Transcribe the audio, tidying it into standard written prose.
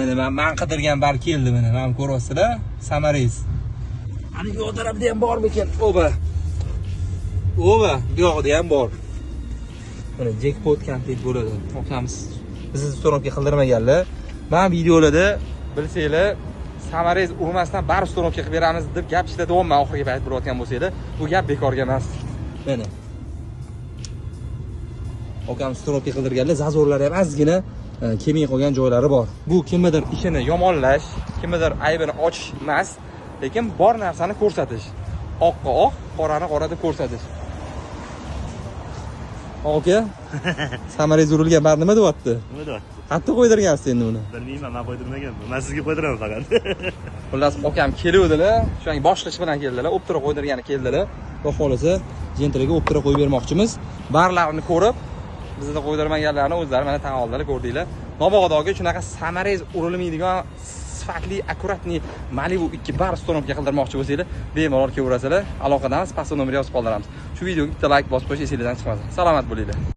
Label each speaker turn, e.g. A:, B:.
A: Men qidirgan bar keldi mana. Mana ko'ryapsizlar, Samarez. Ana bu tarafda ham bormi ekan? Oba. Bu yoqda ham bor. Mana jackpot kontent bo'ladi. O'qamiz. Bizni storopga qildirmaganlar. Men videolarda bilsanglar, Samarez urmasdan bar storopga qilib beramiz deb gap ishlatyapman oxirgi payt bo'layotgan bo'lsanglar, bu gap bekorga emas. Mana. O'qamiz storopga qildirganlar, zazorlari ham ozgina kelmay qolgan joylari bor. Bu kimnidir ishini yomonlash, kimnidir aybini ochish emas, lekin bor narsani ko'rsatish. Oqqa oq, qorani qora deb ko'rsatish. Aka, Samarez urilgan bar nima deyapti?
B: Nima deyapti?
A: Qattiq qo'ydirgansiz endi buni.
B: Bilmayman, men qo'ydirmaganman. Men sizga qo'ydiraman faqat.
A: Xullas, akam keluvdilar, shu an boshqa ish bilan keldilar, o'ptira qo'ydirgani keldilar. Xudo xolisa, jentriga o'ptira qo'yib bermoqchimiz. Barlarni ko'rib, bizda qo'ydirmaganlarni o'zlari mana tan oldilar, ko'rdinglar. Nobog'dagi shunaqa Samarez urilmaydigan sifatli, akkuratni Malibu 2 bar storopga qildirmoqchi bo'lsanglar, bemalol kelaverasizlar. Aloqadamiz, pastda nomer yozib qoldiramiz. Shu videoga bitta like bosib qo'yish esingizdan chiqmasin. Salomat bo'linglar.